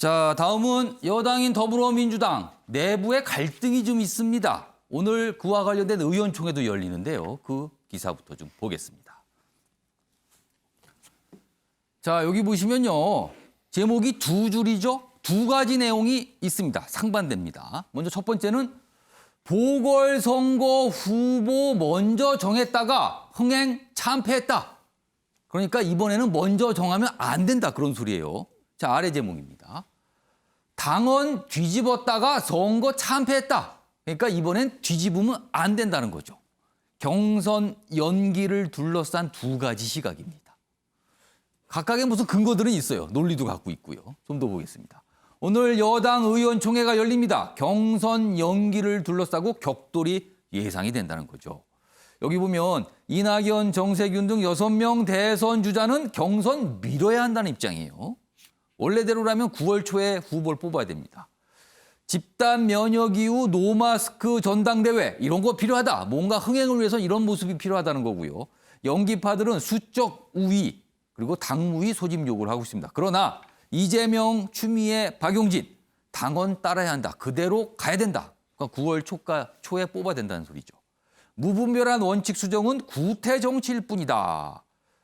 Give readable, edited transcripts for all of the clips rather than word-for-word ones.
자, 다음은 여당인 더불어민주당 내부에 갈등이 좀 있습니다. 오늘 그와 관련된 의원총회도 열리는데요. 그 기사부터 좀 보겠습니다. 자, 여기 보시면요. 제목이 두 줄이죠. 두 가지 내용이 있습니다. 상반됩니다. 먼저 첫 번째는 보궐선거 후보 먼저 정했다가 흥행 참패했다. 그러니까 이번에는 먼저 정하면 안 된다. 그런 소리예요. 자, 아래 제목입니다. 당원 뒤집었다가 선거 참패했다. 그러니까 이번엔 뒤집으면 안 된다는 거죠. 경선 연기를 둘러싼 두 가지 시각입니다. 각각의 무슨 근거들은 있어요. 논리도 갖고 있고요. 좀 더 보겠습니다. 오늘 여당 의원총회가 열립니다. 경선 연기를 둘러싸고 격돌이 예상이 된다는 거죠. 여기 보면 이낙연, 정세균 등 6명 대선 주자는 경선 미뤄야 한다는 입장이에요. 원래대로라면 9월 초에 후보를 뽑아야 됩니다. 집단 면역 이후 노마스크 전당대회 이런 거 필요하다. 뭔가 흥행을 위해서 이런 모습이 필요하다는 거고요. 연기파들은 수적 우위 그리고 당무위 소집 요구를 하고 있습니다. 그러나 이재명, 추미애, 박용진 당원 따라야 한다. 그대로 가야 된다. 그러니까 9월 초에 뽑아야 된다는 소리죠. 무분별한 원칙 수정은 구태 정치일 뿐이다.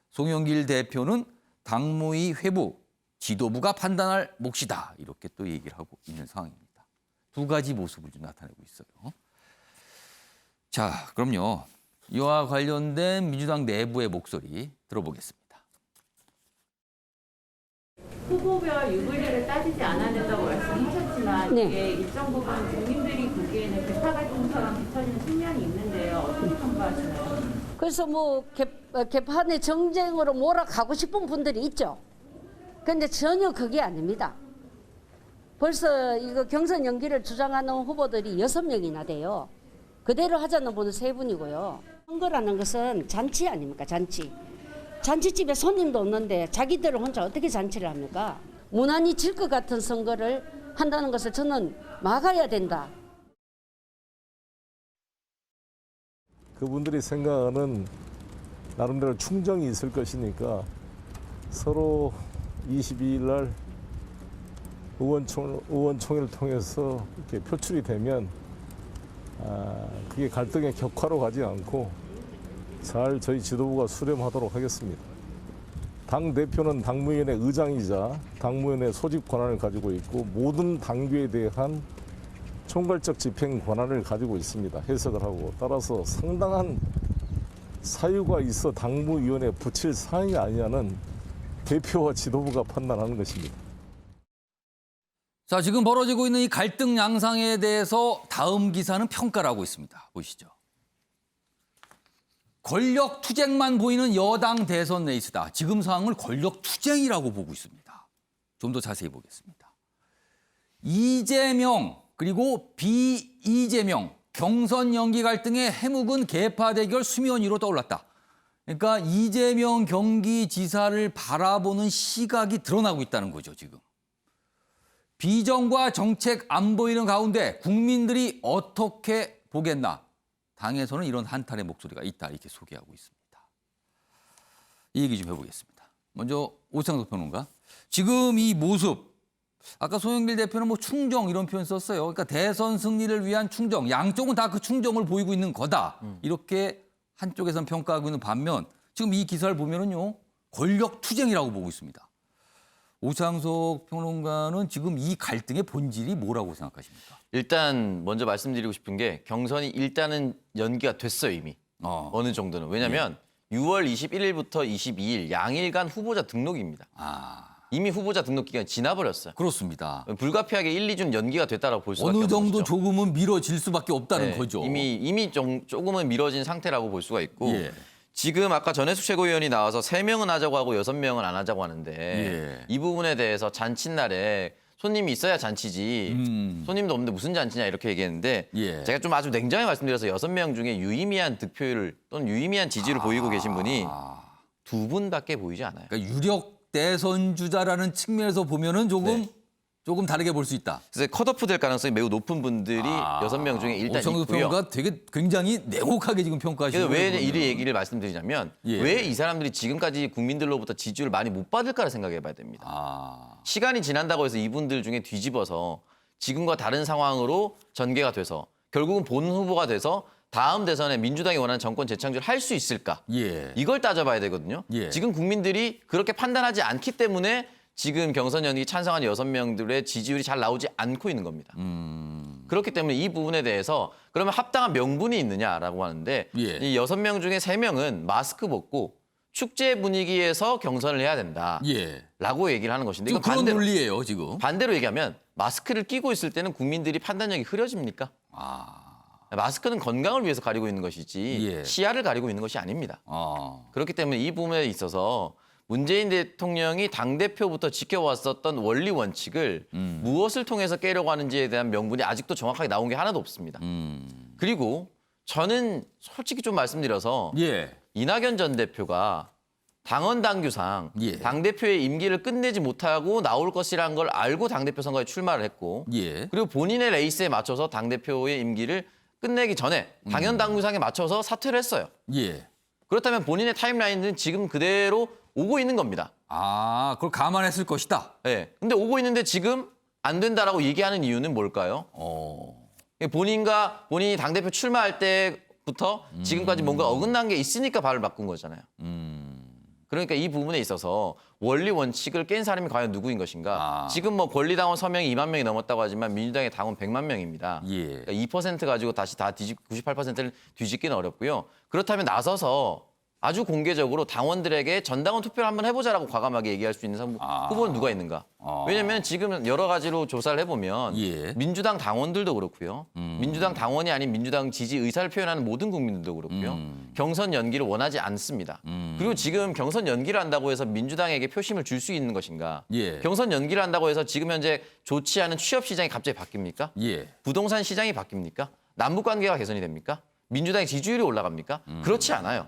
송영길 대표는 당무위 회부, 지도부가 판단할 몫이다. 이렇게 또 얘기를 하고 있는 상황입니다. 두 가지 모습을 좀 나타내고 있어요. 자, 그럼요. 이와 관련된 민주당 내부의 목소리 들어보겠습니다. 후보별 유불리를 따지지 않아야 된다고 말씀하셨지만 네. 이게 일정 부분 국민들이 보기에는 개파 갈등처럼 비춰지는 측면이 있는데요. 어떻게 평가하시나요? 그래서 뭐 개판의 정쟁으로 몰아가고 싶은 분들이 있죠. 그런데 전혀 그게 아닙니다. 벌써 이거 경선 연기를 주장하는 후보들이 6명이나 돼요. 그대로 하자는 분은 3분이고요. 선거라는 것은 잔치 아닙니까? 잔치. 잔치집에 손님도 없는데 자기들 혼자 어떻게 잔치를 합니까? 무난히 질 것 같은 선거를 한다는 것을 저는 막아야 된다. 그분들이 생각하는 나름대로 충정이 있을 것이니까 서로 22일 날 의원총회를 통해서 이렇게 표출이 되면 그게 갈등의 격화로 가지 않고 잘 저희 지도부가 수렴하도록 하겠습니다. 당 대표는 당무위원회 의장이자 당무위원회 소집 권한을 가지고 있고 모든 당규에 대한 총괄적 집행 권한을 가지고 있습니다. 해석을 하고 따라서 상당한 사유가 있어 당무위원회에 붙일 사항이 아니냐는 대표와 지도부가 판단하는 것입니다. 자, 지금 벌어지고 있는 이 갈등 양상에 대해서 다음 기사는 평가를 하고 있습니다. 보시죠. 권력 투쟁만 보이는 여당 대선 레이스다. 지금 상황을 권력 투쟁이라고 보고 있습니다. 좀 더 자세히 보겠습니다. 이재명 그리고 비이재명 경선 연기 갈등의 해묵은 개파 대결 수면 위로 떠올랐다. 그러니까 이재명 경기지사를 바라보는 시각이 드러나고 있다는 거죠, 지금. 비전과 정책 안 보이는 가운데 국민들이 어떻게 보겠나. 당에서는 이런 한탄의 목소리가 있다. 이렇게 소개하고 있습니다. 이 얘기 좀 해보겠습니다. 먼저 오창석 평론가. 지금 이 모습. 아까 송영길 대표는 뭐 충정 이런 표현 썼어요. 그러니까 대선 승리를 위한 충정. 양쪽은 다 그 충정을 보이고 있는 거다. 이렇게 한쪽에선 평가하고 있는 반면 지금 이 기사를 보면은요. 권력 투쟁이라고 보고 있습니다. 오창석 평론가는 지금 이 갈등의 본질이 뭐라고 생각하십니까? 일단 먼저 말씀드리고 싶은 게 경선이 일단은 연기가 됐어요 이미. 어느 정도는. 왜냐하면 6월 21일부터 22일 양일간 후보자 등록입니다. 이미 후보자 등록 기간이 지나버렸어요. 그렇습니다. 불가피하게 1, 2주 연기가 됐다라고 볼 수밖에 어느 없는 정도 것이죠. 조금은 미뤄질 수밖에 없다는 거죠. 이미 조금은 미뤄진 상태라고 볼 수가 있고 예. 지금 아까 전해숙 최고위원이 나와서 3명은 하자고 하고 6명은 안 하자고 하는데 예. 이 부분에 대해서 잔칫날에 손님이 있어야 잔치지 손님도 없는데 무슨 잔치냐 이렇게 얘기했는데 예. 제가 좀 아주 냉정하게 말씀드려서 6명 중에 유의미한 득표율 또는 유의미한 지지를 보이고 계신 분이 2분밖에 보이지 않아요. 그러니까 유력 대선 주자라는 측면에서 보면은 조금 다르게 볼 수 있다. 그래서 컷오프 될 가능성이 매우 높은 분들이 6명 중에 일단 오창석 있고요. 평론가 되게 굉장히 냉혹하게 지금 평가하시는 그래서 왜 거예요. 이 얘기를 말씀드리냐면 예. 왜 이 사람들이 지금까지 국민들로부터 지지를 많이 못 받을까를 생각해 봐야 됩니다. 시간이 지난다고 해서 이분들 중에 뒤집어서 지금과 다른 상황으로 전개가 돼서 결국은 본 후보가 돼서 다음 대선에 민주당이 원하는 정권 재창출을 할 수 있을까? 예. 이걸 따져봐야 되거든요. 예. 지금 국민들이 그렇게 판단하지 않기 때문에 지금 경선 연기 찬성한 6명들의 지지율이 잘 나오지 않고 있는 겁니다. 그렇기 때문에 이 부분에 대해서 그러면 합당한 명분이 있느냐라고 하는데 예. 이 6명 중에 3명은 마스크 벗고 축제 분위기에서 경선을 해야 된다. 예. 라고 얘기를 하는 것인데 지금 이건 그런 논리예요, 지금. 반대로 얘기하면 마스크를 끼고 있을 때는 국민들이 판단력이 흐려집니까? 마스크는 건강을 위해서 가리고 있는 것이지 예. 시야를 가리고 있는 것이 아닙니다. 아. 그렇기 때문에 이 부분에 있어서 문재인 대통령이 당대표부터 지켜왔었던 원리 원칙을 무엇을 통해서 깨려고 하는지에 대한 명분이 아직도 정확하게 나온 게 하나도 없습니다. 그리고 저는 솔직히 좀 말씀드려서 예. 이낙연 전 대표가 당헌 당규상 예. 당대표의 임기를 끝내지 못하고 나올 것이라는 걸 알고 당대표 선거에 출마를 했고 예. 그리고 본인의 레이스에 맞춰서 당대표의 임기를 끝내기 전에 당연 당규상에 맞춰서 사퇴를 했어요. 예. 그렇다면 본인의 타임라인은 지금 그대로 오고 있는 겁니다. 아, 그걸 감안했을 것이다. 예. 근데 오고 있는데 지금 안 된다라고 얘기하는 이유는 뭘까요? 본인이 당대표 출마할 때부터 지금까지 뭔가 어긋난 게 있으니까 발을 바꾼 거잖아요. 그러니까 이 부분에 있어서 원리 원칙을 깬 사람이 과연 누구인 것인가? 지금 뭐 권리당원 서명이 2만 명이 넘었다고 하지만 민주당의 당원 100만 명입니다. 예. 그러니까 2% 가지고 다시 다 98%를 뒤집기는 어렵고요. 그렇다면 나서서 아주 공개적으로 당원들에게 전당원 투표를 한번 해보자라고 과감하게 얘기할 수 있는 후보는 누가 있는가? 왜냐하면 지금 여러 가지로 조사를 해보면 예. 민주당 당원들도 그렇고요. 민주당 당원이 아닌 민주당 지지 의사를 표현하는 모든 국민들도 그렇고요. 경선 연기를 원하지 않습니다. 그리고 지금 경선 연기를 한다고 해서 민주당에게 표심을 줄 수 있는 것인가? 예. 경선 연기를 한다고 해서 지금 현재 좋지 않은 취업 시장이 갑자기 바뀝니까? 예. 부동산 시장이 바뀝니까? 남북 관계가 개선이 됩니까? 민주당의 지지율이 올라갑니까? 그렇지 않아요.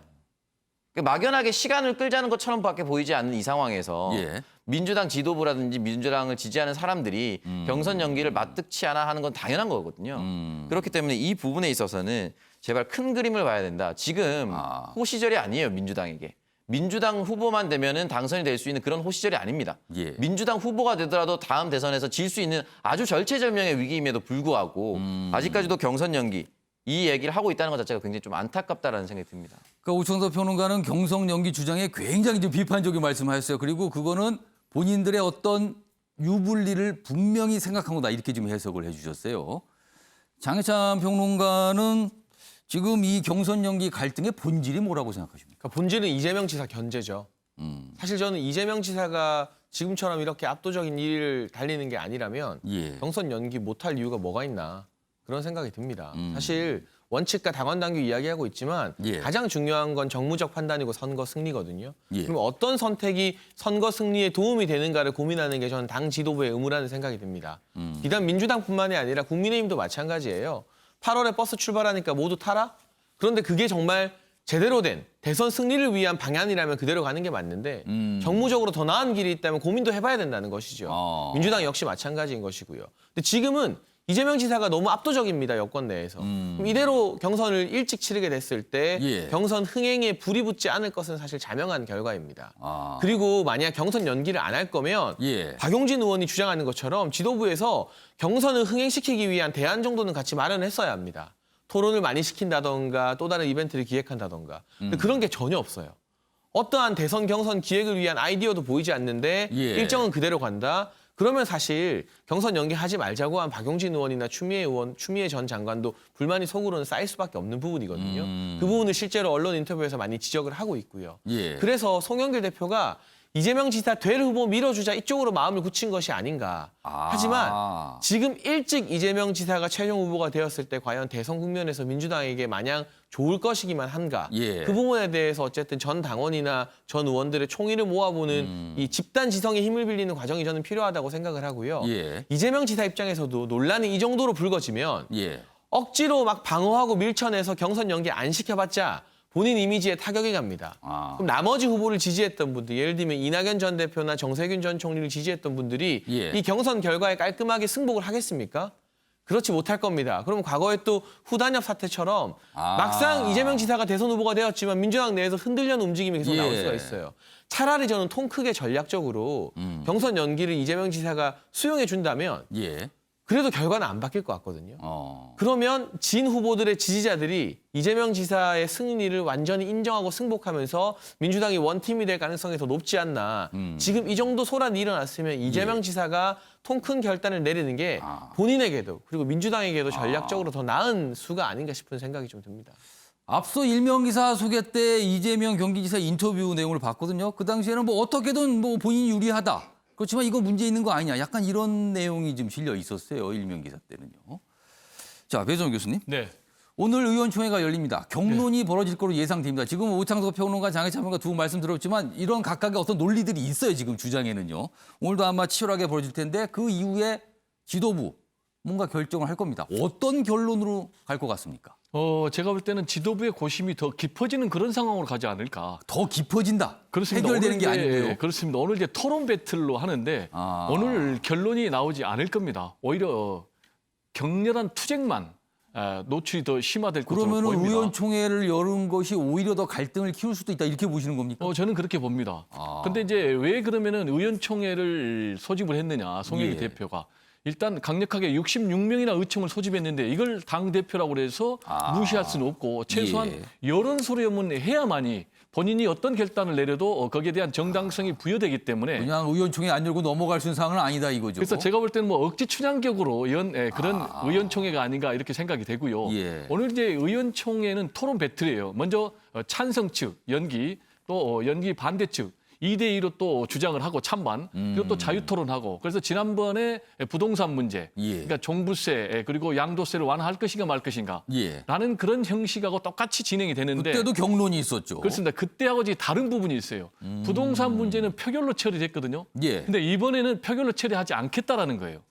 막연하게 시간을 끌자는 것처럼밖에 보이지 않는 이 상황에서 예. 민주당 지도부라든지 민주당을 지지하는 사람들이 경선 연기를 마뜩치 않아 하는 건 당연한 거거든요. 그렇기 때문에 이 부분에 있어서는 제발 큰 그림을 봐야 된다. 지금 호시절이 아니에요, 민주당에게. 민주당 후보만 되면은 당선이 될 수 있는 그런 호시절이 아닙니다. 예. 민주당 후보가 되더라도 다음 대선에서 질 수 있는 아주 절체절명의 위기임에도 불구하고 아직까지도 경선 연기 이 얘기를 하고 있다는 것 자체가 굉장히 좀 안타깝다라는 생각이 듭니다. 그러니까 오창석 평론가는 경선 연기 주장에 굉장히 좀 비판적인 말씀하셨어요. 그리고 그거는 본인들의 어떤 유불리를 분명히 생각한 거다 이렇게 좀 해석을 해주셨어요. 장혜찬 평론가는 지금 이 경선 연기 갈등의 본질이 뭐라고 생각하십니까? 그러니까 본질은 이재명 지사 견제죠. 사실 저는 이재명 지사가 지금처럼 이렇게 압도적인 1위를 달리는 게 아니라면 예. 경선 연기 못할 이유가 뭐가 있나 그런 생각이 듭니다. 사실 원칙과 당원 당규 이야기하고 있지만 예. 가장 중요한 건 정무적 판단이고 선거 승리거든요. 예. 그럼 어떤 선택이 선거 승리에 도움이 되는가를 고민하는 게 저는 당 지도부의 의무라는 생각이 듭니다. 비단 민주당뿐만이 아니라 국민의힘도 마찬가지예요. 8월에 버스 출발하니까 모두 타라? 그런데 그게 정말 제대로 된 대선 승리를 위한 방향이라면 그대로 가는 게 맞는데 정무적으로 더 나은 길이 있다면 고민도 해봐야 된다는 것이죠. 민주당 역시 마찬가지인 것이고요. 근데 지금은 이재명 지사가 너무 압도적입니다. 여권 내에서. 그럼 이대로 경선을 일찍 치르게 됐을 때 예. 경선 흥행에 불이 붙지 않을 것은 사실 자명한 결과입니다. 그리고 만약 경선 연기를 안 할 거면 예. 박용진 의원이 주장하는 것처럼 지도부에서 경선을 흥행시키기 위한 대안 정도는 같이 마련했어야 합니다. 토론을 많이 시킨다던가 또 다른 이벤트를 기획한다던가. 근데 그런 게 전혀 없어요. 어떠한 대선 경선 기획을 위한 아이디어도 보이지 않는데 예. 일정은 그대로 간다. 그러면 사실 경선 연기하지 말자고 한 박용진 의원이나 추미애 전 장관도 불만이 속으로는 쌓일 수밖에 없는 부분이거든요. 그 부분을 실제로 언론 인터뷰에서 많이 지적을 하고 있고요. 예. 그래서 송영길 대표가 이재명 지사 될 후보 밀어주자 이쪽으로 마음을 굳힌 것이 아닌가. 하지만 지금 일찍 이재명 지사가 최종 후보가 되었을 때 과연 대선 국면에서 민주당에게 마냥 좋을 것이기만 한가. 예. 그 부분에 대해서 어쨌든 전 당원이나 전 의원들의 총의를 모아보는 이 집단 지성의 힘을 빌리는 과정이 저는 필요하다고 생각을 하고요. 예. 이재명 지사 입장에서도 논란이 이 정도로 불거지면 예. 억지로 막 방어하고 밀쳐내서 경선 연기 안 시켜봤자 본인 이미지에 타격이 갑니다. 그럼 나머지 후보를 지지했던 분들, 예를 들면 이낙연 전 대표나 정세균 전 총리를 지지했던 분들이 예. 이 경선 결과에 깔끔하게 승복을 하겠습니까? 그렇지 못할 겁니다. 그럼 과거에 또 후단협 사태처럼 막상 이재명 지사가 대선 후보가 되었지만 민주당 내에서 흔들려는 움직임이 계속 나올 수가 있어요. 차라리 저는 통 크게 전략적으로 경선 연기를 이재명 지사가 수용해 준다면 예. 그래도 결과는 안 바뀔 것 같거든요. 어. 그러면 진 후보들의 지지자들이 이재명 지사의 승리를 완전히 인정하고 승복하면서 민주당이 원팀이 될 가능성이 더 높지 않나. 지금 이 정도 소란이 일어났으면 이재명 지사가 통 큰 결단을 내리는 게 본인에게도 그리고 민주당에게도 전략적으로 더 나은 수가 아닌가 싶은 생각이 좀 듭니다. 앞서 일명기사 소개 때 이재명 경기지사 인터뷰 내용을 봤거든요. 그 당시에는 뭐 어떻게든 뭐 본인이 유리하다. 그렇지만 이거 문제 있는 거 아니냐. 약간 이런 내용이 좀 실려 있었어요. 일명기사 때는요. 자, 배정훈 교수님. 네. 오늘 의원총회가 열립니다. 경론이 벌어질 거로 예상됩니다. 지금 오창석 평론가, 장해찬 평론가 두 분 말씀 들었지만 이런 각각의 어떤 논리들이 있어요. 지금 주장에는요. 오늘도 아마 치열하게 벌어질 텐데 그 이후에 지도부 뭔가 결정을 할 겁니다. 어떤 결론으로 갈 것 같습니까? 제가 볼 때는 지도부의 고심이 더 깊어지는 그런 상황으로 가지 않을까. 더 깊어진다. 그렇습니다. 해결되는 게 오늘 이제, 아니고요. 그렇습니다. 오늘 이제 토론 배틀로 하는데 오늘 결론이 나오지 않을 겁니다. 오히려 격렬한 투쟁만 노출이 더 심화될 것으로 그러면 보입니다. 의원총회를 열은 것이 오히려 더 갈등을 키울 수도 있다. 이렇게 보시는 겁니까? 저는 그렇게 봅니다. 근데 이제 왜 그러면은 의원총회를 소집을 했느냐, 송영길 예. 대표가. 일단 강력하게 66명이나 의총을 소집했는데 이걸 당대표라고 해서 무시할 수는 없고 최소한 예. 여론 수렴은 해야만이 본인이 어떤 결단을 내려도 거기에 대한 정당성이 부여되기 때문에 그냥 의원총회 안 열고 넘어갈 수 있는 상황은 아니다 이거죠. 그래서 제가 볼 때는 뭐 억지 춘향격으로 그런 의원총회가 아닌가 이렇게 생각이 되고요. 예. 오늘 이제 의원총회는 토론 배틀이에요. 먼저 찬성 측 연기 또 연기 반대 측 2대2로 또 주장을 하고 찬반 그리고 또 자유토론하고 그래서 지난번에 부동산 문제 예. 그러니까 종부세 그리고 양도세를 완화할 것인가 말 것인가 예. 라는 그런 형식하고 똑같이 진행이 되는데 그때도 경론이 있었죠. 그렇습니다. 그때하고 이제 다른 부분이 있어요. 부동산 문제는 표결로 처리됐거든요. 예. 근데 이번에는 표결로 처리하지 않겠다라는 거예요.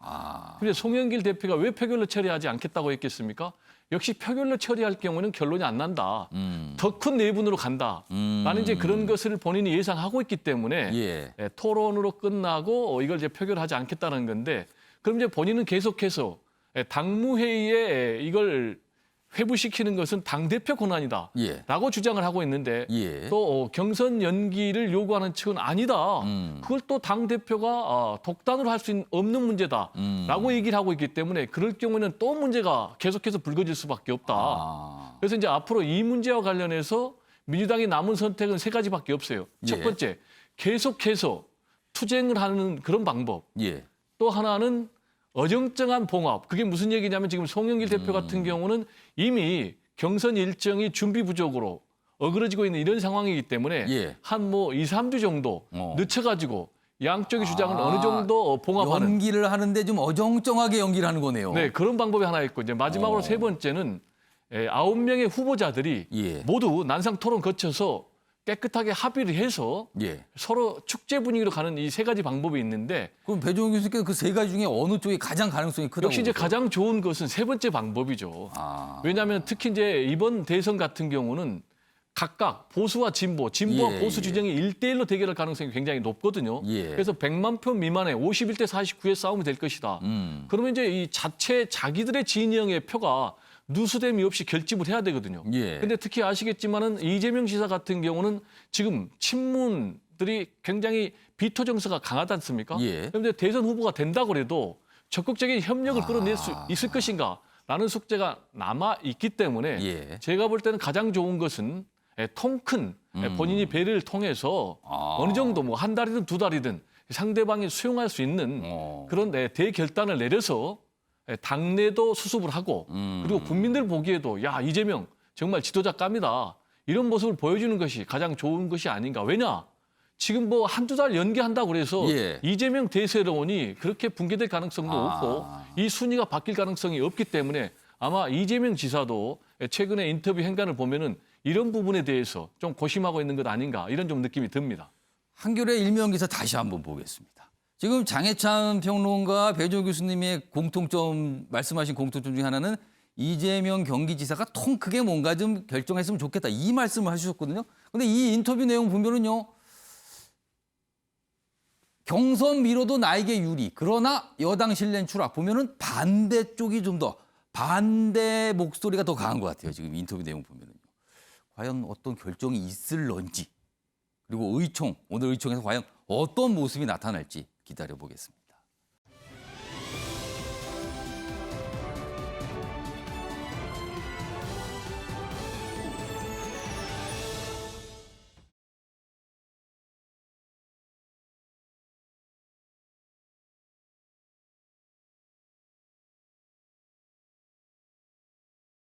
근데 송영길 대표가 왜 표결로 처리하지 않겠다고 했겠습니까? 역시 표결로 처리할 경우는 결론이 안 난다. 더 큰 내분으로 간다. 라는 이제 그런 것을 본인이 예상하고 있기 때문에 예. 토론으로 끝나고 이걸 이제 표결하지 않겠다는 건데 그럼 이제 본인은 계속해서 당무회의에 이걸 회부시키는 것은 당대표 권한이다. 예. 라고 주장을 하고 있는데 예. 또 경선 연기를 요구하는 측은 아니다. 그걸 또 당대표가 독단으로 할 수 없는 문제다. 라고 얘기를 하고 있기 때문에 그럴 경우에는 또 문제가 계속해서 불거질 수밖에 없다. 그래서 이제 앞으로 이 문제와 관련해서 민주당이 남은 선택은 세 가지밖에 없어요. 첫 예. 번째, 계속해서 투쟁을 하는 그런 방법. 예. 또 하나는 어정쩡한 봉합. 그게 무슨 얘기냐면 지금 송영길 대표 같은 경우는 이미 경선 일정이 준비 부족으로 어그러지고 있는 이런 상황이기 때문에 예. 한 뭐 2, 3주 정도 늦춰가지고 양쪽의 주장을 어느 정도 봉합하는 연기를 하는데 좀 어정쩡하게 연기를 하는 거네요. 네, 그런 방법이 하나 있고 이제 마지막으로 세 번째는 9명의 후보자들이 예. 모두 난상 토론 거쳐서 깨끗하게 합의를 해서 예. 서로 축제 분위기로 가는 이 세 가지 방법이 있는데 그럼 배종훈 교수님께서 그 세 가지 중에 어느 쪽이 가장 가능성이 크다고 역시 이제 보세요? 가장 좋은 것은 세 번째 방법이죠. 왜냐하면 특히 이제 이번 대선 같은 경우는 각각 보수와 진보와 예, 보수 예. 진영이 1대1로 대결할 가능성이 굉장히 높거든요. 예. 그래서 100만 표 미만의 51대 49의 싸움이 될 것이다. 그러면 이제 이 자기들의 진영의 표가 누수됨이 없이 결집을 해야 되거든요. 예. 근데 특히 아시겠지만은 이재명 지사 같은 경우는 지금 친문들이 굉장히 비토 정서가 강하지 않습니까? 예. 그런데 대선 후보가 된다고 해도 적극적인 협력을 끌어낼 수 있을 것인가? 라는 숙제가 남아 있기 때문에 예. 제가 볼 때는 가장 좋은 것은 통 큰 본인이 배를 통해서 어느 정도 뭐 한 달이든 두 달이든 상대방이 수용할 수 있는 그런 대결단을 내려서 당내도 수습을 하고 그리고 국민들 보기에도 야 이재명 정말 지도자감이다. 이런 모습을 보여주는 것이 가장 좋은 것이 아닌가. 왜냐? 지금 뭐 한두 달 연기한다고 그래서 예. 이재명 대세론이 그렇게 붕괴될 가능성도 없고 이 순위가 바뀔 가능성이 없기 때문에 아마 이재명 지사도 최근에 인터뷰 행간을 보면은 이런 부분에 대해서 좀 고심하고 있는 것 아닌가 이런 좀 느낌이 듭니다. 한겨레 일면기사 다시 한번 보겠습니다. 지금 장해찬 평론가 배종훈 교수님의 말씀하신 공통점 중에 하나는 이재명 경기지사가 통 크게 뭔가 좀 결정했으면 좋겠다. 이 말씀을 하셨거든요. 근데 이 인터뷰 내용 보면은요. 경선 미뤄도 나에게 유리. 그러나 여당 실내 추락 보면은 반대쪽이 좀 더 반대 목소리가 더 강한 것 같아요. 지금 인터뷰 내용 보면은요. 과연 어떤 결정이 있을런지 그리고 의총, 오늘 의총에서 과연 어떤 모습이 나타날지 기다려 보겠습니다.